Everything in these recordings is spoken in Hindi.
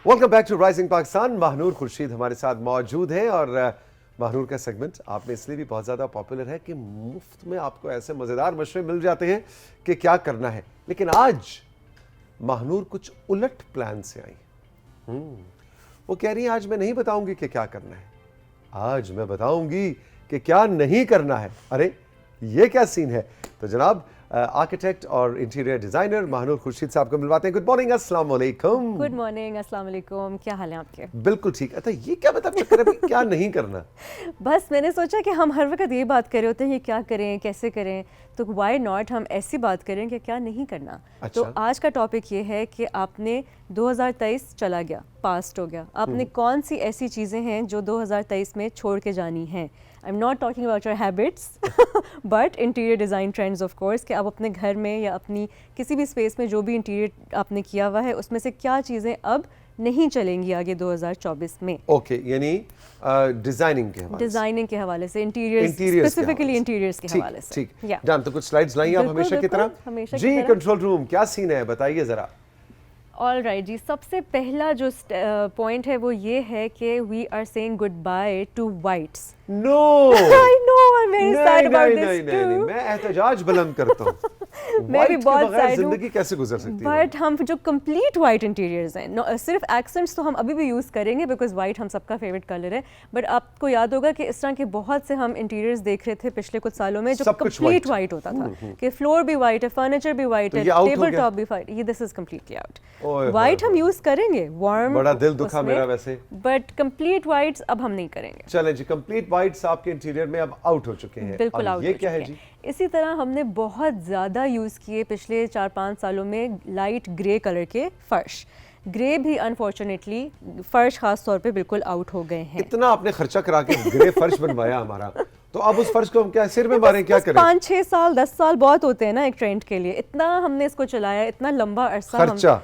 Welcome back to Rising Pakistan. Mahnoor Khurshid हमारे साथ मौजूद हैं और महानूर का सेगमेंट आप में इसलिए भी बहुत ज़्यादा पॉपुलर है कि मुफ्त में आपको ऐसे मज़ेदार मशवरे मिल जाते हैं कि क्या करना है। लेकिन आज महानूर कुछ उलट प्लान से आई। वो कह रही है आज मैं नहीं बताऊंगी कि क्या करना है, आज मैं बताऊंगी कि क्या नहीं करना है। अरे ये क्या सीन है। तो जनाब आर्किटेक्ट और इंटीरियर डिजाइनर महानूर खुर्शीद साहब को मिलवाते हैं। गुड मॉर्निंग, अस्सलाम वालेकुम। गुड मॉर्निंग, अस्सलाम वालेकुम। क्या हाल है आपके? बिल्कुल ठीक। अच्छा ये क्या बता चक्कर है क्या नहीं करना? बस मैंने सोचा कि हम हर वक्त ये बात कर रहे होते हैं कि क्या करें कैसे करें, तो व्हाई नॉट हम ऐसी बात करें कि क्या नहीं करना। अच्छा। तो आज का टॉपिक ये है कि आपने 2023 चला गया, पास्ट हो गया, आपने कौन सी ऐसी चीज़ें हैं जो 2023 में छोड़ के जानी हैं। I am not talking about your habits but interior design trends of course, कि आप अपने घर में या अपनी किसी भी स्पेस में जो भी इंटीरियर आपने किया हुआ है उसमें से क्या चीज़ें अब नहीं चलेंगी आगे 2024 में। ओके, यानी डिजाइनिंग के हवाले से इंटीरियर स्पेसिफिकली इंटीरियर्स के हवाले से। ठीक, जान तो कुछ स्लाइड्स लाई आप हमेशा की तरह। जी कंट्रोल रूम, क्या सीन है बताइए जरा। ऑल राइट जी, सबसे पहला जो पॉइंट है वो ये है कि we are saying good bye to whites. No I know, I am very sad about this too. मैं एहतजाज बुलंद करता हूँ। मैं भी बहुत सैड हूँ। जिंदगी कैसे गुजर सकती है? बट हम जो कंप्लीट वाइट इंटीरियर्स हैं, सिर्फ एक्सेंट्स तो हम अभी भी यूज़ करेंगे बिकॉज वाइट हम सबका फेवरेट कलर है, बट आपको याद होगा कि इस तरह के बहुत से हम इंटीरियर्स देख रहे थे पिछले कुछ सालों में जो कंप्लीट वाइट होता था कि फ्लोर भी वाइट है, फर्नीचर भी वाइट है, टेबल टॉप भी वाइट। ये this is completely out. White हम यूज करेंगे, वार्म, बड़ा दिल दुखा मेरा वैसे, बट कंप्लीट वाइट्स अब हम नहीं करेंगे। चलें जी, कंप्लीट वाइट्स आपके इंटीरियर में अब आउट हो चुके हैं। बिल्कुल आउट। ये क्या है जी? इसी तरह हमने बहुत ज़्यादा यूज़ किए पिछले 4-5 सालों में लाइट ग्रे कलर के फर्श। ग्रे भी अनफॉर्चुनेटली फर्श खास तौर पे बिल्कुल आउट हो गए हैं। इतना आपने खर्चा करा के ग्रे फर्श बनवाया हमारा, तो अब उस फर्श को हम क्या सिर में मारें, क्या करें? 5-6 साल 10 साल बहुत होते हैं ना एक ट्रेंड के लिए। इतना हमने इसको चलाया, इतना लंबा अरसा खर्चा।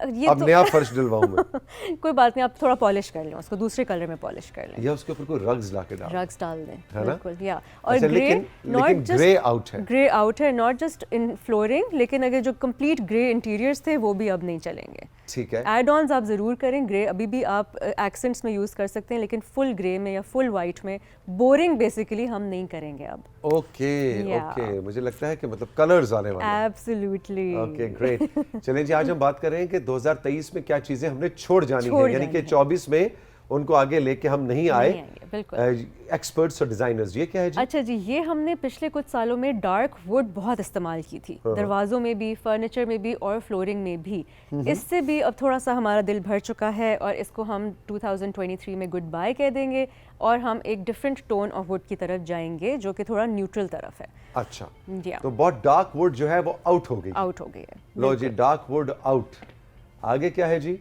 ये अब तो नया फर्श डलवाऊं मैं। कोई बात नहीं, आप थोड़ा पॉलिश कर लें उसको, दूसरे कलर में पॉलिश कर लें या उसके ऊपर कोई रग्स ला के डाल, रग्स डाल दें, है ना? बिल्कुल। या और अच्छा, ग्रे लेकिन ग्रे आउट है, ग्रे आउट है, नॉट जस्ट इन फ्लोरिंग, लेकिन अगर जो कंप्लीट ग्रे इंटीरियर्स थे वो भी अब नहीं चलेंगे। ठीक है, एड ऑन्स आप ज़रूर करें। ग्रे अभी भी आप एक्सेंट्स में यूज़ कर सकते हैं, लेकिन फुल ग्रे में या फुल वाइट में बोरिंग बेसिकली हम नहीं करेंगे अब। ओके ओके, मुझे लगता है कि मतलब कलर्स आने वाले हैं। एब्सोल्युटली। Okay great. चलें जी, आज हम बात कर रहे हैं कि 2023 में क्या चीजें हमने छोड़ जानी है, यानी कि 24 में उनको आगे लेके हम नहीं आए। एक्सपर्ट्स और डिजाइनर्स, ये क्या है जी? अच्छा जी, ये हमने पिछले कुछ सालों में डार्क वुड बहुत इस्तेमाल की थी, दरवाजों में भी, फर्नीचर में भी और फ्लोरिंग में भी। इससे भी अब थोड़ा सा हमारा दिल भर चुका है और इसको हम 2023 में गुड बाय कह देंगे और हम एक डिफरेंट टोन ऑफ वुड की तरफ जाएंगे जो कि थोड़ा न्यूट्रल तरफ है। अच्छा, तो बहुत डार्क वुड जो है वो आउट हो गई है। लो जी, डार्क वुड आउट। आगे क्या है जी?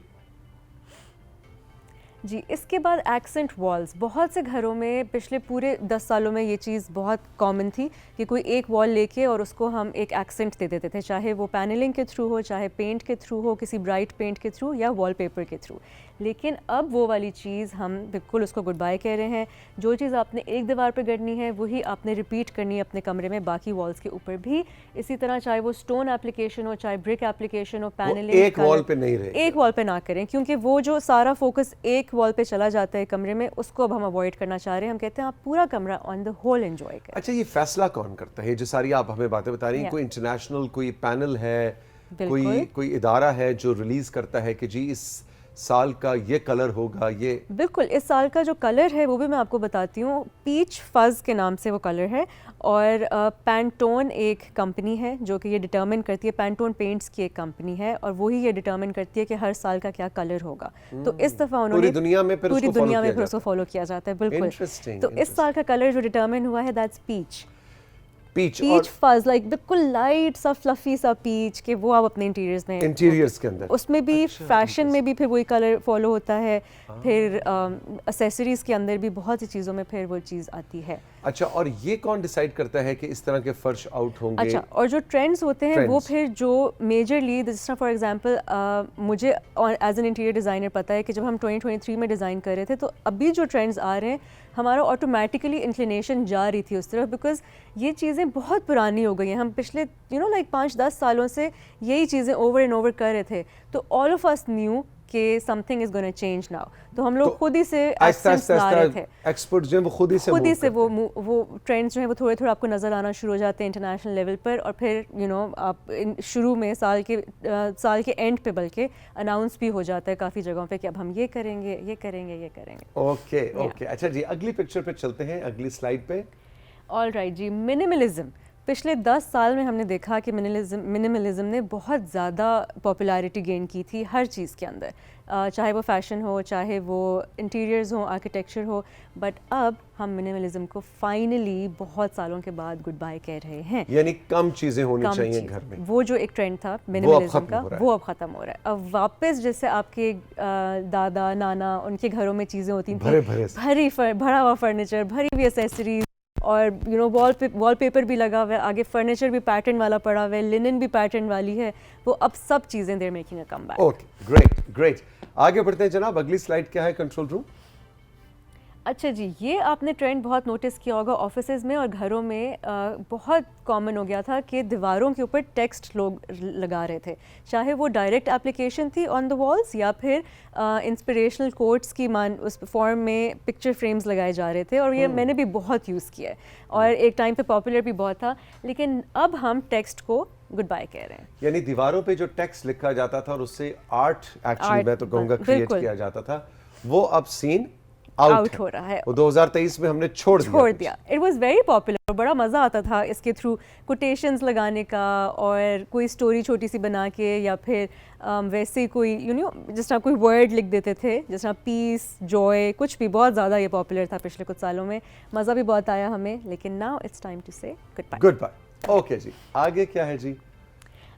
जी, इसके बाद एक्सेंट वॉल्स। बहुत से घरों में पिछले पूरे 10 सालों में ये चीज़ बहुत कॉमन थी कि कोई एक वॉल लेके और उसको हम एक एक्सेंट दे देते थे, चाहे वो पैनलिंग के थ्रू हो, चाहे पेंट के थ्रू हो, किसी ब्राइट पेंट के थ्रू या वॉलपेपर के थ्रू। लेकिन अब वो वाली चीज़ हम बिल्कुल उसको गुड बाय कह रहे हैं। जो चीज़ आपने एक दीवार पे करनी है वही आपने रिपीट करनी है अपने कमरे में, बाकी वॉल्स के ऊपर भी इसी तरह, चाहे वो स्टोन एप्लीकेशन हो, चाहे ब्रिक एप्लीकेशन हो, पैनलिंग एक वॉल पे नहीं रहे, एक वॉल पे ना करें, क्योंकि वो जो सारा फोकस एक वॉल पे चला जाता है कमरे में, उसको अब हम अवॉइड करना चाह रहे हैं। हम कहते हैं आप पूरा कमरा ऑन द होल एंजॉय करें। अच्छा, ये फैसला कौन करता है? जो सारी आप हमें बातें बता रही हैं, कोई इंटरनेशनल कोई पैनल है, कोई इदारा है जो रिलीज करता है कि जी इस साल का ये कलर होगा? ये बिल्कुल, इस साल का जो कलर है वो भी मैं आपको बताती हूँ। पीच फज के नाम से वो कलर है और पैंटोन एक कंपनी है जो कि ये डिटर्मिन करती है, पैंटोन पेंट्स की एक कंपनी है और वही ये डिटर्मिन करती है कि हर साल का क्या कलर होगा। तो इस दफ़ा उन्होंने पूरी दुनिया में फिर उसको फॉलो किया जाता है। बिल्कुल। तो इस साल का कलर जो डिटर्मिन हुआ है दैट्स पीच फज, लाइक बिल्कुल लाइट सा फ्लफी सा पीच, के वो आप अपने इंटीरियर्स के अंदर उसमें भी फैशन में भी फिर वही कलर फॉलो होता है। फिर एक्सेसरीज के अंदर भी बहुत सी चीज़ों में फिर वो चीज़ आती है। अच्छा, और ये कौन डिसाइड करता है कि इस तरह के फर्श आउट होंगे? अच्छा, और जो ट्रेंड्स होते हैं वो फिर जो मेजरली, जिस तरह फॉर एग्जांपल मुझे एज एन इंटीरियर डिज़ाइनर पता है कि जब हम 2023 में डिज़ाइन कर रहे थे तो अभी जो ट्रेंड्स आ रहे हैं हमारा ऑटोमेटिकली इंक्लिनेशन जा रही थी उस तरफ, बिकॉज ये चीज़ें बहुत पुरानी हो गई हैं। हम पिछले 5-10 सालों से यही चीज़ें ओवर एंड ओवर कर रहे थे, तो ऑल ऑफ अस न्यू कि something is gonna change now, तो हम लोग खुद ही से आहिस्ता accents ला रहे थे। एक्सपर्ट जो है वो खुद ही से खुद ही move से करते हैं। वो ट्रेंड्स जो है वो थोड़े थोड़े आपको नज़र आना शुरू हो जाते हैं इंटरनेशनल लेवल पर, और फिर आप शुरू में साल के एंड पे बल्कि अनाउंस भी हो जाता है काफ़ी जगहों पे कि अब हम ये करेंगे, ये करेंगे, ये करेंगे। ओके ओके, अच्छा जी, अगली पिक्चर पे चलते हैं, अगली स्लाइड पे। ऑल राइट जी, मिनिमलिज्म। पिछले 10 साल में हमने देखा कि मिनिमलिज्म ने बहुत ज़्यादा पॉपुलैरिटी गेन की थी हर चीज़ के अंदर, चाहे वो फैशन हो, चाहे वो इंटीरियर्स हो, आर्किटेक्चर हो, बट अब हम मिनिमलिज्म को फाइनली बहुत सालों के बाद गुड बाय कह रहे हैं। यानी कम चीजें होनी कम चाहिए चीज़। घर में। वो जो एक ट्रेंड था मिनिमलिज्म खत्म का, हो रहा है। वो अब ख़त्म हो रहा है। अब वापस जैसे आपके दादा नाना उनके घरों में चीज़ें होती भरे थी, भरे भरा हुआ फर्नीचर, भरी हुई एसेसरीज, और वॉलपेपर भी लगा हुआ है, आगे फर्नीचर भी पैटर्न वाला पड़ा हुआ है, लिनन भी पैटर्न वाली है, वो अब सब चीज़ें there making a comeback. Okay, great great, आगे बढ़ते हैं जनाब, अगली स्लाइड क्या है कंट्रोल रूम? अच्छा जी, ये आपने ट्रेंड बहुत नोटिस किया होगा ऑफिसेज में और घरों में, बहुत कॉमन हो गया था कि दीवारों के ऊपर टेक्स्ट लोग लगा रहे थे, चाहे वो डायरेक्ट एप्लीकेशन थी ऑन द वॉल्स या फिर इंस्पिरेशनल कोट्स की उस फॉर्म में पिक्चर फ्रेम्स लगाए जा रहे थे, और ये मैंने भी बहुत यूज़ किया है और एक टाइम पे पॉपुलर भी बहुत था, लेकिन अब हम टेक्स्ट को गुड बाय कह रहे हैं। यानी दीवारों पे जो टेक्स्ट लिखा जाता था और उससे आर्ट एक्चुअली Art मैं तो कहूँगा क्रिएट बिल्कुल। किया जाता था, वो अब सीन आउट आउट हो रहा है। वो 2023 में हमने छोड़ दिया। इट वाज वेरी पॉपुलर, बड़ा मज़ा आता था इसके थ्रू कोटेशंस लगाने का, और कोई स्टोरी छोटी सी बना के, या फिर वैसे ही कोई जिस तरह कोई वर्ड लिख देते थे, जिस तरह पीस, जॉय, कुछ भी, बहुत ज़्यादा ये पॉपुलर था पिछले कुछ सालों में, मज़ा भी बहुत आया हमें, लेकिन now it's time to say goodbye. Goodbye. Okay जी, आगे क्या है जी?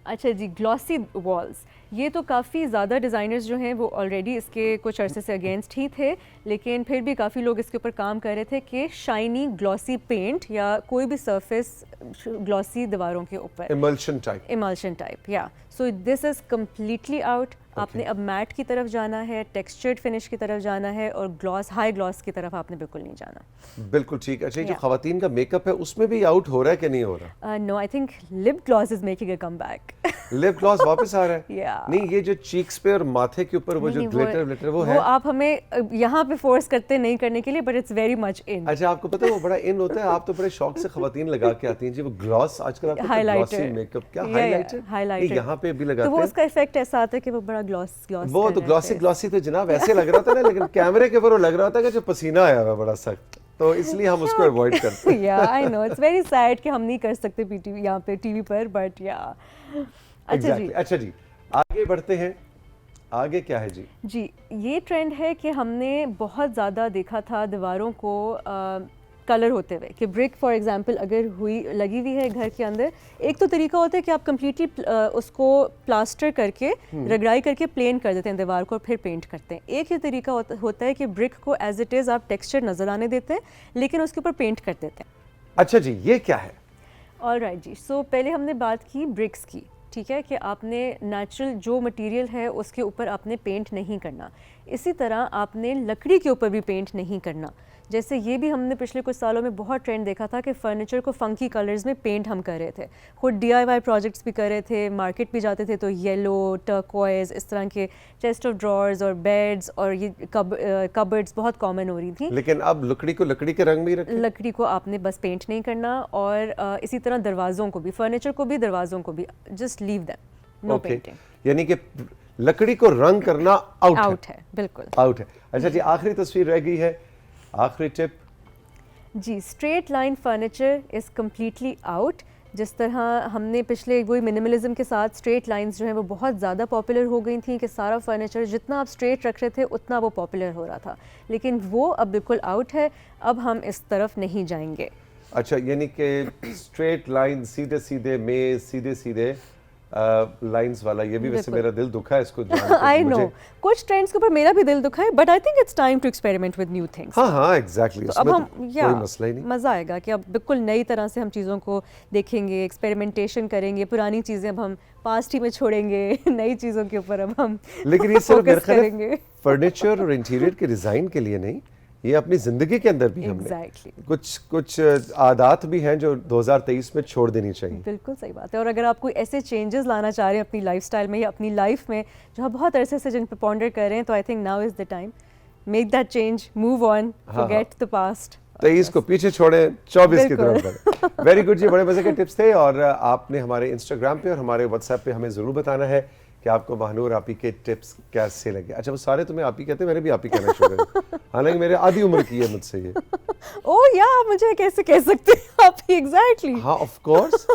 अच्छा जी, ग्लॉसी वॉल्स, ये तो काफ़ी ज़्यादा डिज़ाइनर्स जो हैं वो ऑलरेडी इसके कुछ अरसे से अगेंस्ट ही थे, लेकिन फिर भी काफ़ी लोग इसके ऊपर काम कर रहे थे कि शाइनी ग्लॉसी पेंट या कोई भी सरफेस ग्लॉसी दीवारों के ऊपर, इमल्शन टाइप। या so this is completely out. आपने अब मैट की तरफ जाना है, टेक्सचर्ड फिनिश की तरफ जाना है, और हाई ग्लॉस की तरफ आपने बिल्कुल नहीं जाना। बिल्कुल ठीक। अच्छा, जो Yeah. खवातीन का मेकअप है उसमें भी आउट हो रहा है कि नहीं हो रहा? No, I think lip gloss is making a comeback. Lip gloss वापस आ रहा है? Yeah. नहीं, ये जो चीक्स पे और माथे के ऊपर वो जो नहीं, ग्लिटर वो वो है। आप हमें यहाँ पे फोर्स करते नहीं करने के लिए, but it's very much in. अच्छा, आपको पता है वो बड़ा इन होता है, आप तो बड़े शौक से खवातीन लगा के आती हैं जी वो ग्लॉस, आजकल आपको ग्लॉसी मेकअप, क्या हाइलाइटर यहाँ पे भी तो लगाते वो हैं। उसका इफेक्ट ऐसा आता है कि वो बड़ा ग्लॉस वो तो ग्लॉसी तो जनाब ऐसे लग रहा था ना, लेकिन कैमरे के ऊपर वो लग रहा था कि जो पसीना आया हुआ बड़ा सख्त, तो इसलिए हम उसको अवॉइड करते हैं। या I know, it's very sad कि हम नहीं कर सकते पीटीवी यहाँ पे टीवी पर, बट या अच्छा जी। अच्छा जी, आगे बढ़ते हैं, आगे क्या है जी? जी, ये ट्रेंड है कि हमने बहुत ज़्यादा देखा था दीवारों को कलर होते हुए, कि ब्रिक फॉर एग्जांपल अगर लगी हुई है घर के अंदर, एक तो तरीका होता है कि आप कम्प्लीटली उसको प्लास्टर करके रगड़ाई करके प्लेन कर देते हैं दीवार को और फिर पेंट करते हैं। एक ही तरीका होता है कि ब्रिक को एज इट इज़ आप टेक्सचर नज़र आने देते हैं, लेकिन उसके ऊपर पेंट कर देते हैं। अच्छा जी, ये क्या है? ऑल राइट जी, सो पहले हमने बात की ब्रिक्स की, ठीक है, कि आपने नेचुरल जो मटेरियल है उसके ऊपर आपने पेंट नहीं करना। इसी तरह आपने लकड़ी के ऊपर भी पेंट नहीं करना। जैसे ये भी हमने पिछले कुछ सालों में बहुत ट्रेंड देखा था कि फर्नीचर को फंकी कलर्स में पेंट हम कर रहे थे, खुद DIY प्रोजेक्ट्स भी कर रहे थे, मार्केट भी जाते थे तो येलो, टर्कोइज, इस तरह के चेस्ट ऑफ ड्रॉर्स और बेड्स और ये कबर्ड्स बहुत कॉमन हो रही थी। लेकिन अब लकड़ी को लकड़ी के रंग में ही रखें। लकड़ी को आपने बस पेंट नहीं करना, और इसी तरह दरवाज़ों को भी, फर्नीचर को भी, दरवाज़ों को भी, just leave them, no painting. यानी कि लकड़ी को रंग करना आउट है, बिल्कुल आउट है। अच्छा जी, आखिरी तस्वीर रह गई है, आखिरी tip ji, straight line furniture is completely out. जिस तरह हमने पिछले वही मिनिमलिज्म के साथ स्ट्रेट लाइंस जो हैं वो बहुत ज़्यादा पॉपुलर हो गई थी कि सारा फर्नीचर जितना आप स्ट्रेट रख रहे थे उतना वो पॉपुलर हो रहा था, लेकिन वो अब बिल्कुल आउट है, अब हम इस तरफ नहीं जाएंगे। अच्छा, यानी कि स्ट्रेट लाइन, सीधे सीधे मेज, सीधे सीधे लाइंस वाला, ये भी वैसे मेरा दिल दुखा है इसको जान के। आई नो, कुछ ट्रेंड्स के ऊपर मेरा भी दिल दुखा है, but I think it's time to experiment with new things. हाँ एग्जैक्टली, तो अब हम कोई मसला ही नहीं, मज़ा आएगा कि अब बिल्कुल नई तरह से हम चीज़ों को देखेंगे, एक्सपेरिमेंटेशन करेंगे, पुरानी चीज़ें अब हम पास्ट ही में छोड़ेंगे, नई चीज़ों के ऊपर अब हम लेकिन ये सिर्फ मेरे ख्याल करेंगे। फर्नीचर और इंटीरियर के डिज़ाइन के लिए नहीं, ये अपनी जिंदगी के अंदर भी हमने एग्जैक्टली कुछ आदत भी हैं जो 2023 में छोड़ देनी चाहिए। बिल्कुल सही बात है। और अगर आप कोई ऐसे चेंजेस लाना चाह रहे हैं अपनी लाइफस्टाइल में या अपनी लाइफ में जो आप बहुत अरसे से जिन पे पॉन्डर कर रहे हैं, तो I think now is the time, make that change, move on, forget the past. 23 को पीछे छोड़े, 24 की तरफ बढ़े। वेरी गुड जी, बड़े मजे के टिप्स थे। और आपने हमारे इंस्टाग्राम पे और हमारे व्हाट्सएप पे हमें जरूर बताना है कि आपको महानूर आपी के टिप्स कैसे लगे। अच्छा, वो सारे तुम्हें आपी कहते हैं, मैंने भी आपी कहना शुरू कर, हालांकि मेरे आधी उम्र की है मुझसे ये। ओह या, मुझे कैसे कह सकते हैं आप? एग्जैक्टली हाँ ऑफ कोर्स,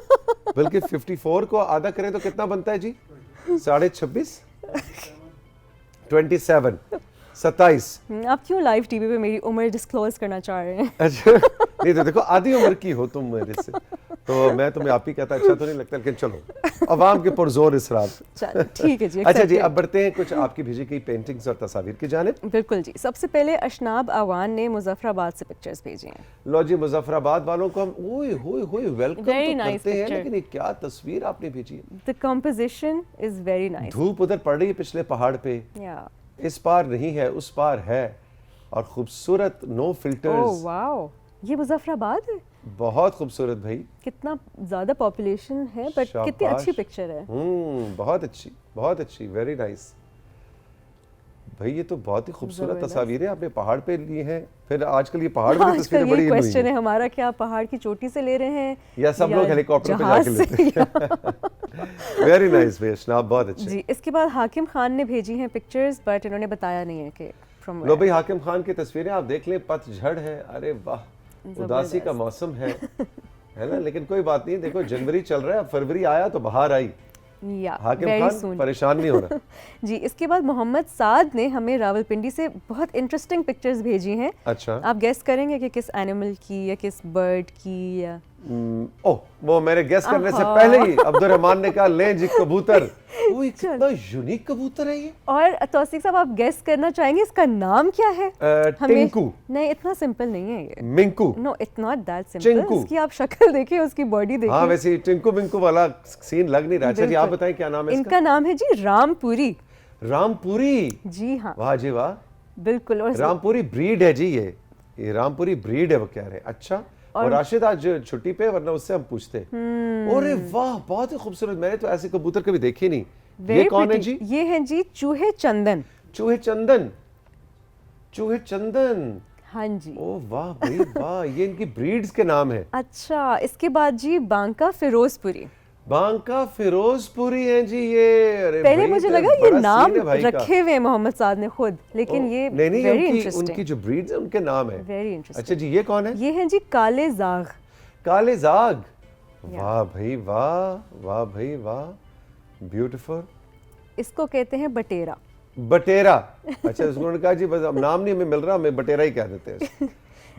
बल्कि 54 को आधा करें तो कितना बनता है जी? 26.5 27 27। आप क्यों लाइव टीवी पे मेरी उम्र डिस्क्लोज करना चाह रहे हैं? अच्छा नहीं तो देखो, आधी उम्र की हो तुम मेरे से, तो मैं तुम्हें आप ही कहता अच्छा तो नहीं लगता, लेकिन चलो अवाम के पुरजोर इसरार। चलो ठीक है जी, अच्छा जी, accepted। अब बढ़ते हैं कुछ आपकी भेजी गई पेंटिंग्स और तस्वीर की जानिब। बिल्कुल जी। सबसे पहले अशनाब आवान ने मुजफ्फराबाद से पिक्चर्स भेजी हैं। लो जी, मुजफ्फराबाद वालों को हम ओए होए होए वेलकम तो Very nice करते हैं, picture। लेकिन ये क्या तस्वीर आपने भेजी है। The composition is very nice. धूप उधर पड़ रही है पिछले पहाड़ पे, या इस पार नहीं है उस पार है, और खूबसूरत नो ओह फिल्टर्स, वाओ, ये मुजफ्फराबाद है? बहुत खूबसूरत भाई। कितना ज्यादा पॉपुलेशन है, बट कितनी शाबाश। अच्छी पिक्चर है। बहुत अच्छी, वेरी नाइस भाई। ये तो बहुत ही खूबसूरत जबरदस्त। तस्वीरें आपने पहाड़ पे ली हैं। फिर आजकल ये पहाड़ की आजकल तस्वीरें ये बड़ी इन हुई क्वेश्चन है हैं। हमारा, क्या आप पहाड़ की चोटी से ले रहे हैं या सब लोग हेलीकॉप्टर पे जहाज जाके से? लेते हैं। वेरी नाइस भाई, अशनाब बहुत अच्छे। जी। इसके बाद हाकिम खान ने भेजी हैं पिक्चर्स, बट इन्होंने बताया नहीं है कि फ्रॉम लो भाई, हाकिम खान की तस्वीरें आप देख लें, पतझड़ है, अरे वाह, उदासी का मौसम है ना, लेकिन कोई बात नहीं, देखो जनवरी चल रहा है, अब फरवरी आया तो बाहर आई। या हाकिम वेरी खान सून। परेशान नहीं होना। जी। इसके बाद मोहम्मद साद ने हमें रावलपिंडी से बहुत इंटरेस्टिंग पिक्चर्स भेजी हैं। अच्छा, आप गेस करेंगे कि किस एनिमल की या किस बर्ड की? या ओह, वो मेरे गेस करने से आहा। पहले ही अब्दुर्रहमान ने कहा ले जी कबूतर। वो कितना यूनिक कबूतर है ये। और तौसीक साहब, आप गेस करना चाहेंगे इसका नाम क्या है? टिंकू, नहीं, इतना सिंपल नहीं है ये। Minku. No, it's not that simple. Chinku. इसकी आप शक्ल देखिए, उसकी बॉडी देखिए। हाँ वैसे टिंकू मिंकू वाला सीन लग नहीं रहा। अच्छा जी, आप बिल्कुल। बताएं क्या नाम है इसका? इनका नाम है जी रामपुरी। रामपुरी। जी हाँ, वाह जी वाह, बिल्कुल। और रामपुरी ब्रीड है जी ये रामपुरी ब्रीड है वो कह रहे हैं। अच्छा, और राशिद आज छुट्टी पे, वरना उससे हम पूछते। अरे वाह, बहुत ही खूबसूरत, मैंने तो ऐसे कबूतर कभी देखे नहीं। ये very कौन है pretty। जी? ये हैं जी चूहे चंदन। चूहे चंदन, चूहे चंदन। हाँ जी। ओ वाह भाई वाह, ये इनकी ब्रीड्स के नाम है। अच्छा, इसके बाद जी बांका फिरोजपुरी। बांका फिरोजपुरी है जी ये। अरे पहले भाई, मुझे तो लगा ये बड़ा नाम सीन है भाई का। रखे हुए हैं मोहम्मद साद ने खुद, लेकिन ये नहीं, वेरी उनकी इंटरेस्टिंग। जो ब्रीड्स है उनके नाम है। Very interesting. अच्छा जी, ये कौन है? ये हैं जी काले जाग। काले जाग। वाह भाई वाह, वाह भाई वाह, ब्यूटीफुल। इसको कहते हैं बटेरा। बटेरा। अच्छा, उसको उन्होंने कहा जी बस अब नाम नहीं हमें मिल रहा, हमें बटेरा ही कह देते हैं।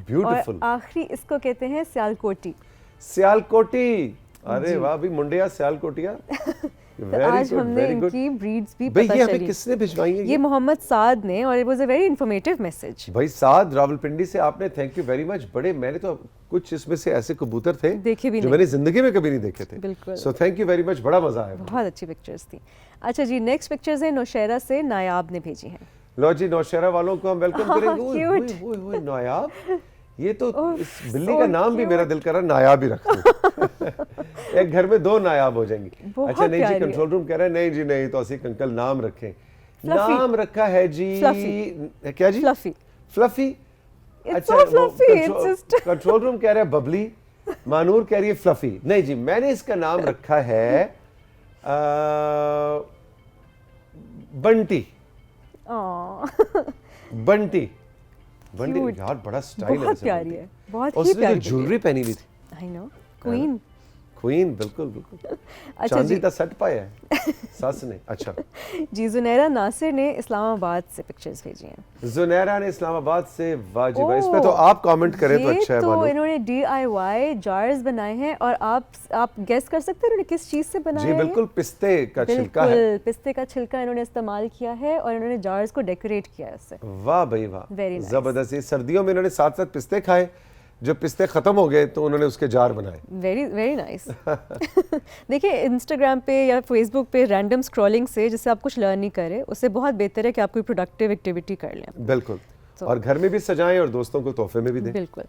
ब्यूटीफुल। और आखिरी इसको कहते हैं सियालकोटी। सियालकोटी। अरे वाह भाई, मुंडिया सियालकोटिया। तो आज हमने इनकी ब्रीड्स भी भाई पता ये हमें चली। किसने भिजवाई है ये मोहम्मद साद ने, और it was a very informative message. भाई साद रावलपिंडी से आपने, थैंक यू वेरी मच। बड़े, मैंने तो कुछ इसमें से ऐसे कबूतर थे देखे भी जो नहीं। मैंने जिंदगी में कभी नहीं देखे थे। बिल्कुल। So thank you very much, बड़ा मजा आया। बहुत अच्छी पिक्चर्स थी। अच्छा जी, नेक्स्ट पिक्चर्स है नौशहरा से नायाब ने भेजी हैं। लो जी, नौशहरा वालों को हम वेलकम करेंगे। ओए, cute। ओए, ओए, नायाब। ये तो इस बिल्ली so का नाम भी मेरा दिल कर रहा नायाब ही रख दो। एक घर में 2 नायाब हो जाएंगी। बहुत अच्छा नहीं जी, प्यारी है। कंट्रोल रूम कह रहा है नहीं जी नहीं, तो असी अंकल नाम रखें। Fluffy। नाम रखा है जी Fluffy। क्या जी? Fluffy. Fluffy. It's so fluffy, it's just- control room कह रहा है बबली, मानूर कह रही है फ्लफी। नहीं जी, मैंने इसका नाम रखा है बंटी। बंटी। बंटी Cute। यार बड़ा स्टाइल है बहुत वैसे प्यारी बंटी। है, बहुत ही उसने प्यारी जो ज्वेलरी पहनी हुई थी, आई नो, क्वीन। क्वीन, बिल्कुल बिल्कुल। अच्छा चांदी जी। का सेट पाया है सास ने। अच्छा, जी, जुनैरा नासिर ने इस्लामाबाद से पिक्चर्स भेजी हैं। जुनैरा ने इस्लामाबाद से। वाह जी वाह, इस पे तो आप कमेंट करें तो अच्छा है। तो मानो इन्होंने DIY जार्स बनाए हैं, और आप गेस कर सकते हैं इन्होंने किस चीज से बनाया जी है? बिल्कुल, पिस्ते का छिलका है। बिल्कुल, पिस्ते का छिलका इन्होंने इस्तेमाल किया है, और इन्होंने जार्स को डेकोरेट किया है उससे। वाह भाई वाह, Very nice। जबरदस्त। ये सर्दियों में इन्होंने साथ साथ पिस्ते खाए, जब पिस्ते खत्म हो गए तो उन्होंने उसके जार बनाए। Very very nice. देखिए, इंस्टाग्राम पे या फेसबुक पे रैंडम स्क्रॉलिंग से, जिससे आप कुछ लर्न नहीं करें, उससे बहुत बेहतर है कि आप कोई प्रोडक्टिव एक्टिविटी कर लें। बिल्कुल। तो और घर में भी सजाएं और दोस्तों को तोहफे में भी दें। बिल्कुल।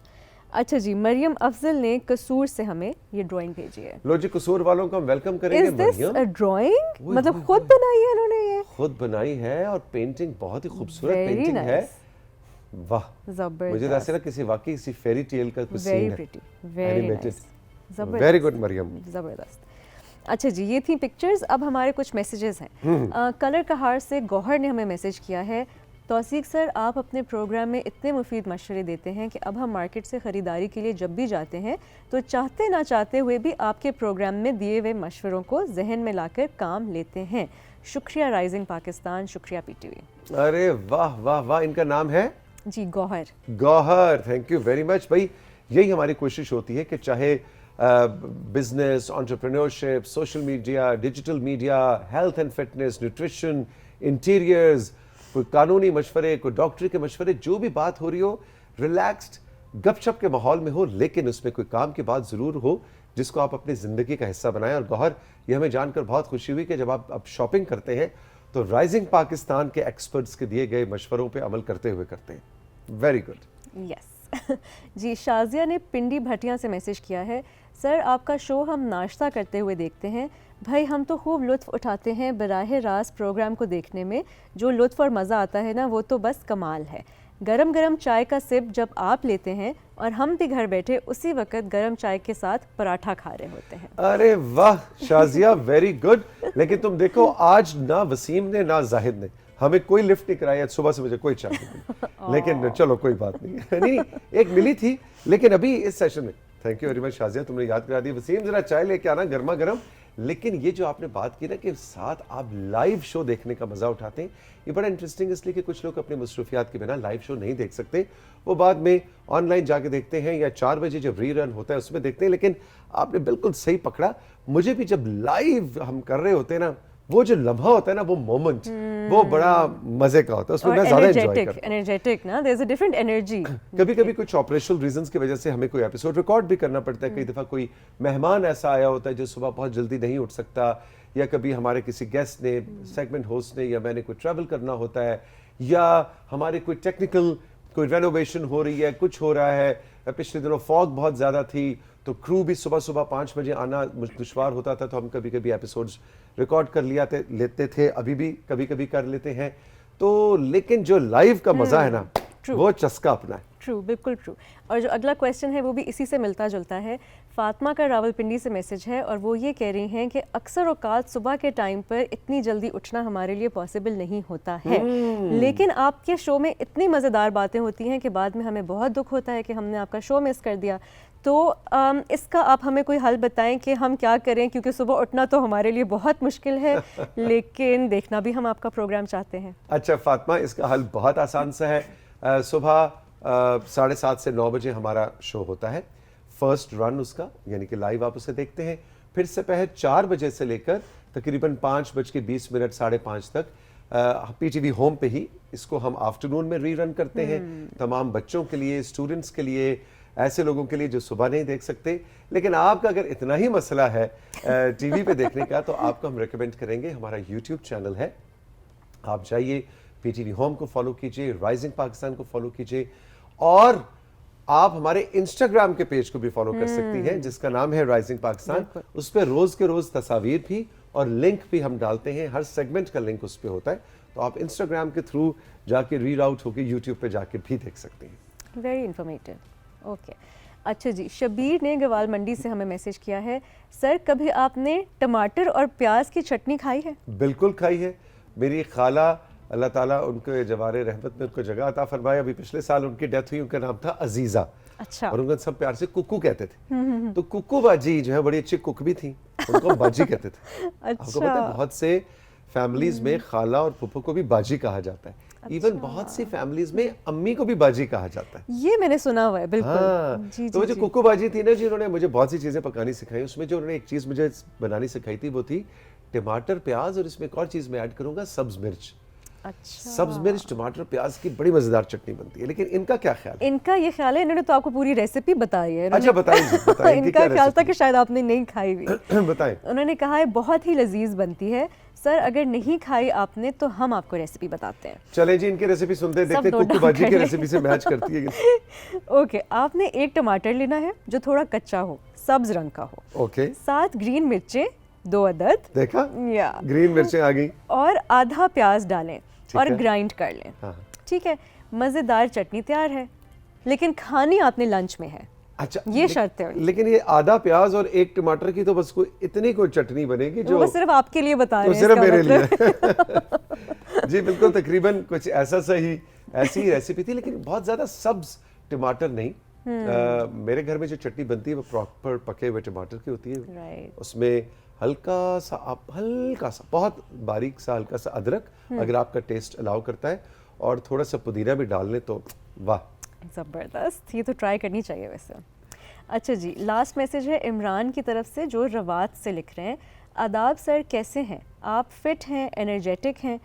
अच्छा जी, मरियम अफजल ने कसूर से हमें ये ड्राइंग भेजी है। लो जी, कसूर वालों को हम वेलकम करेंगे। Is this Maryam a drawing? ओए, मतलब ओए, खुद ओए। बनाई है इन्होंने ये? खुद बनाई है और पेंटिंग बहुत ही खूबसूरत Very पेंटिंग है। nice. वाह, मुझे तो जबरदस्त, ऐसा लगा किसी वाकई किसी फेरी टेल का कुछ वेरी सीन है। Pretty, very Animated. नाइस, जबरदस्त, वेरी गुड मरियम। जबरदस्त। अच्छा जी, ये थी पिक्चर्स। अब हमारे कुछ मैसेजेस हैं। कलर कहार से गौहर ने हमें मैसेज किया है, तौसीक सर आप अपने प्रोग्राम में इतने मुफीद मशवरे देते हैं कि अब हम मार्केट से ख़रीदारी के लिए जब भी जाते हैं तो चाहते ना चाहते हुए भी आपके प्रोग्राम में दिए हुए मशवरों को जहन में लाकर काम लेते हैं। शुक्रिया राइजिंग पाकिस्तान, शुक्रिया PTV। अरे वाह वाह वाह, इनका नाम है जी Gauhar. Gauhar, thank you very much. भाई यही हमारी कोशिश होती है कि चाहे business, entrepreneurship, social media, digital media, health and fitness, nutrition, interiors, कोई कानूनी मशवरे, कोई डॉक्टरी के मशवरे, जो भी बात हो रही हो रिलैक्स्ड गपशप के माहौल में हो, लेकिन उसमें कोई काम की बात जरूर हो जिसको आप अपनी जिंदगी का हिस्सा बनाएं। और गौहर, ये हमें जानकर बहुत खुशी हुई कि जब आप अब शॉपिंग करते हैं तो राइजिंग पाकिस्तान के एक्सपर्ट्स के दिए गए मशवरों पे अमल करते हुए करते हैं। Very good. यस जी, शाजिया ने पिंडी भटिया से मैसेज किया है, सर आपका शो हम नाश्ता करते हुए देखते हैं। भाई हम तो खूब लुत्फ़ उठाते हैं बराह रास्त प्रोग्राम को देखने में। जो लुत्फ़ और मज़ा आता है ना, वो तो बस कमाल है। गरम गरम चाय का सिप जब आप लेते हैं और हम भी घर बैठे उसी वक्त गरम चाय के साथ पराठा खा रहे होते हैं। अरे वाह शाजिया, वेरी गुड। लेकिन तुम देखो, आज ना वसीम ने ना जाहिद ने हमें कोई लिफ्ट नहीं कराई, सुबह से मुझे कोई चाय नहीं मिली। लेकिन चलो कोई बात नहीं। नहीं, एक मिली थी लेकिन अभी इस सेशन में। Thank you very much Shazia, तुमने याद करा दी। वसीम जरा चाय लेके आना गर्मा गर्म। लेकिन ये जो आपने बात की ना कि साथ आप लाइव शो देखने का मजा उठाते हैं, ये बड़ा इंटरेस्टिंग इसलिए कि कुछ लोग अपने मसरूफियात के बिना लाइव शो नहीं देख सकते, वो बाद में ऑनलाइन जाके देखते हैं या 4 बजे जब रीरन होता है उसमें देखते हैं। लेकिन आपने बिल्कुल सही पकड़ा, मुझे भी जब लाइव हम कर रहे होते हैं ना, वो जो लम्हा होता है ना, वो मोमेंट वो बड़ा मजे का होता है, उसमें मैं ज्यादा एंजॉय करता हूं। एनर्जेटिक ना, there is a different energy. कभी कभी कुछ ऑपरेशनल रीजंस की वजह से हमें कोई एपिसोड रिकॉर्ड भी करना पड़ता है। कई दफा कोई मेहमान ऐसा आया होता है जो सुबह बहुत जल्दी नहीं उठ सकता, या कभी हमारे किसी गेस्ट ने, सेगमेंट होस्ट ने या मैंने कोई ट्रैवल करना होता है, या हमारे कोई टेक्निकल कोई रेनोवेशन हो रही है, कुछ हो रहा है। पिछले दिनों फॉग बहुत ज़्यादा थी तो क्रू भी सुबह सुबह 5 बजे आना दुश्वार होता था, तो हम कभी कभी एपिसोड्स रिकॉर्ड कर लेते थे, अभी भी कभी कभी कर लेते हैं। तो लेकिन जो लाइव का मज़ा है ना, वो चस्का अपना है। ट्रू, बिल्कुल ट्रू। और जो अगला क्वेश्चन है वो भी इसी से मिलता जुलता है। फातिमा का रावलपिंडी से मैसेज है और वो ये कह रही हैं कि अक्सर औकात सुबह के टाइम पर इतनी जल्दी उठना हमारे लिए पॉसिबल नहीं होता है, लेकिन आपके शो में इतनी मज़ेदार बातें होती हैं कि बाद में हमें बहुत दुख होता है कि हमने आपका शो मिस कर दिया। तो इसका आप हमें कोई हल बताएं कि हम क्या करें, क्योंकि सुबह उठना तो हमारे लिए बहुत मुश्किल है लेकिन देखना भी हम आपका प्रोग्राम चाहते हैं। अच्छा फातिमा, इसका हल बहुत आसान सा है। सुबह 7:30 से 9 बजे हमारा शो होता है, फर्स्ट रन उसका, यानी कि लाइव आप उसे देखते हैं। फिर से पहले 4 बजे से लेकर तकरीबन 5:20 5:30 तक PTV होम पे ही इसको हम आफ्टरनून में रीरन करते हैं, तमाम बच्चों के लिए, स्टूडेंट्स के लिए, ऐसे लोगों के लिए जो सुबह नहीं देख सकते। लेकिन आपका अगर इतना ही मसला है टीवी पे देखने का, तो आपको हम रिकमेंड करेंगे, हमारा यूट्यूब चैनल है, आप जाइए, PTV होम को फॉलो कीजिए, राइजिंग पाकिस्तान को फॉलो कीजिए, और आप हमारे इंस्टाग्राम के पेज को भी फॉलो कर सकती हैं जिसका नाम है राइजिंग पाकिस्तान। उस पर रोज के रोज तस्वीर भी और लिंक भी हम डालते हैं, हर सेगमेंट का लिंक उस पर होता है, तो आप इंस्टाग्राम के थ्रू जाके रीड आउट होकर यूट्यूब पे जाके भी देख सकते हैं। Very informative. ओके अच्छा जी, शबीर ने गवाल मंडी से हमें मैसेज किया है, सर कभी आपने टमाटर और प्याज की चटनी खाई है? बिल्कुल खाई है। मेरी खाला, अल्लाह ताला उनके जवारे रहमत में उनको जगह अता फरमाए, अभी पिछले साल उनकी डेथ हुई, उनका नाम था अजीजा। अच्छा। और उनको सब प्यार से कुक्कू कहते थे। तो कुक्कू बाजी जो है बड़ी अच्छी कुक भी थी, उनको बाजी कहते थे। अच्छा। आपको पता है बहुत से फैमिलीज में खाला और फुप्पो को भी बाजी कहा जाता है। इवन बहुत सी फैमिलीज में अम्मी को भी बाजी कहा जाता है। ये मैंने सुना हुआ है, बिल्कुल। हाँ, जी, तो जो कुक्कू बाजी थी ना जी, उन्होंने मुझे बहुत सी चीजें पकानी सिखाई। उसमें जो उन्होंने एक चीज मुझे बनानी सिखाई थी वो थी टमाटर, प्याज, और इसमें एक और चीज मैं ऐड करूंगा, सब्ज मिर्च। अच्छा। सब्ज मिर्च, टमाटर, प्याज की बड़ी मजेदार चटनी बनती है, लेकिन इनका क्या ख्याल है? इनका ये ख्याल है, इन्होंने तो आपको पूरी रेसिपी बताई है। अच्छा बताएं जी, बताएं कि इनका क्या ख्याल था रेसिपी कि शायद आपने नहीं खाई हुई। बताएं। उन्होंने कहा है बहुत ही लजीज बनती है सर, अगर नहीं खाई आपने तो हम आपको रेसिपी बताते हैं। चलें जी, इनकी रेसिपी सुनते हैं, देखते हैं सब नोट कुक्कू डाउन बाजी कर की लें। रेसिपी से मैच करती है कि नहीं। ओके, आपने एक टमाटर लेना है जो थोड़ा कच्चा हो, सब्ज रंग का हो। ओके, 7 ग्रीन मिर्चें 2 अदद, देखा, या ग्रीन मिर्चें आ गई। और आधा प्याज डालें और है। ग्राइंड कर लें। हाँ। ठीक है, मज़ेदार चटनी तैयार है, लेकिन खानी आपने लंच में है। अच्छा, ये शर्त है। लेकिन ये आधा प्याज और एक टमाटर की तो बस कोई इतनी कोई चटनी बनेगी जो वो सिर्फ आपके लिए बता रहे तो हैं, सिर्फ इसका मेरे मतलब। लिए। जी बिल्कुल, तकरीबन कुछ ऐसा सही ऐसी ही रेसिपी थी, लेकिन बहुत ज्यादा सब्ज टमाटर नहीं। मेरे घर में जो चटनी बनती है वो प्रॉपर पके हुए टमाटर की होती है। राइट। उसमें हल्का सा बहुत बारीक सा हल्का सा अदरक, अगर आपका टेस्ट अलाउ करता है, और थोड़ा सा पुदीना भी डाल लें तो वाह, ज़बरदस्त, ये तो ट्राई करनी चाहिए वैसे। अच्छा जी, लास्ट मैसेज है इमरान की तरफ से, जो रवात से लिख रहे हैं। आदाब सर, कैसे हैं आप? फिट हैं, एनर्जेटिक हैं?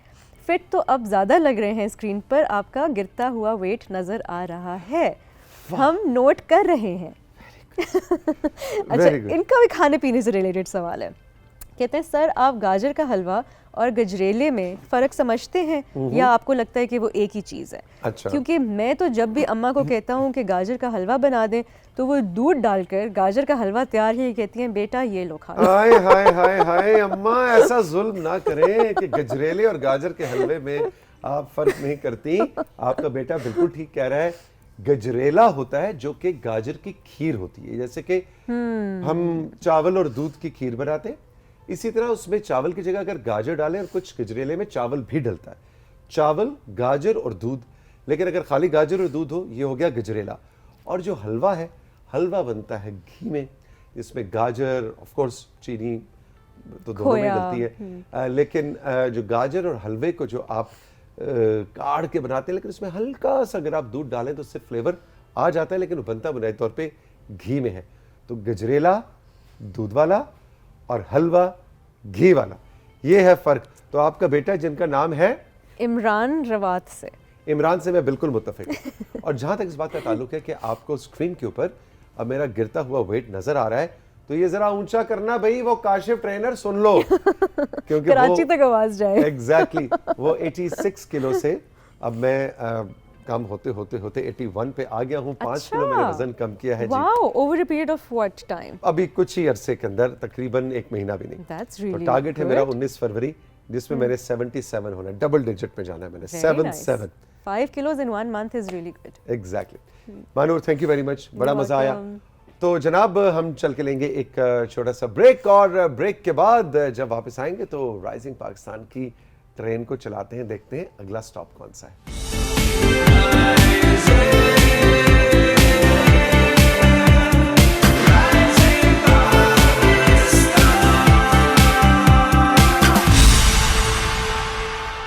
फिट तो अब ज़्यादा लग रहे हैं, स्क्रीन पर आपका गिरता हुआ वेट नज़र आ रहा है, हम नोट कर रहे हैं। अच्छा, इनका भी खाने पीने से रिलेटेड सवाल है। कहते हैं सर, आप गाजर का हलवा और गजरेले में फ़र्क समझते हैं या आपको लगता है कि वो एक ही चीज़ है? अच्छा। क्योंकि मैं तो जब भी अम्मा को कहता हूँ कि गाजर का हलवा बना दें तो वो दूध डालकर गाजर का हलवा तैयार है, कहती हैं बेटा ये लो खा लो। हाय हाय हाय हाय, अम्मा ऐसा जुल्म ना करें कि गजरेले और गाजर के हलवे में आप फर्क नहीं करती। आपका बेटा बिल्कुल ठीक कह रहा है। गजरेला होता है जो कि गाजर की खीर होती है, जैसे कि हम चावल और दूध की खीर बनाते हैं, इसी तरह उसमें चावल की जगह अगर गाजर डालें, और कुछ गजरेले में चावल भी डलता है, चावल, गाजर और दूध। लेकिन अगर खाली गाजर और दूध हो, ये हो गया गजरेला। और जो हलवा है, हलवा बनता है घी में, इसमें गाजर, ऑफ कोर्स चीनी तो दोनों में डलती है, लेकिन जो गाजर और हलवे को जो आप काढ़ के बनाते हैं, लेकिन उसमें हल्का सा अगर आप दूध डालें तो उससे फ्लेवर आ जाता है, लेकिन वो बनता बुनाई तौर पे घी में है। तो गजरेला दूध वाला और हलवा घी वाला, ये है फर्क। तो आपका बेटा जिनका नाम है इमरान रवात से, इमरान से मैं बिल्कुल मुत्तफिक हूं। और जहां तक इस बात का ताल्लुक है कि आपको स्क्रीन के ऊपर अब मेरा गिरता हुआ वेट नजर आ रहा है, तो ये जरा ऊंचा करना भाई, वो काशिफ ट्रेनर सुन लो, क्योंकि कराची तक आवाज जाए। एग्जैक्टली वो 86 किलो से अब मैं कम होते होते होते 81 पे आ गया हूँ। 5 किलो मैंने वजन कम किया है जी। Wow, over a period of what time? अभी कुछ ही अरसे के अंदर, तकरीबन 1 महीना भी नहीं। That's तो really टारगेट है मेरा good. 19 फरवरी, जिसमें मैंने 77 होना है, डबल डिजिट में जाना है मैंने, 77। 5 kilos in 1 month is really good. Exactly. Mahnoor, thank you very much, बड़ा मजा आया। तो जनाब, हम चल के लेंगे एक छोटा सा ब्रेक, और ब्रेक के बाद जब वापस आएंगे तो राइजिंग पाकिस्तान की ट्रेन को चलाते हैं, देखते हैं अगला स्टॉप कौन सा है।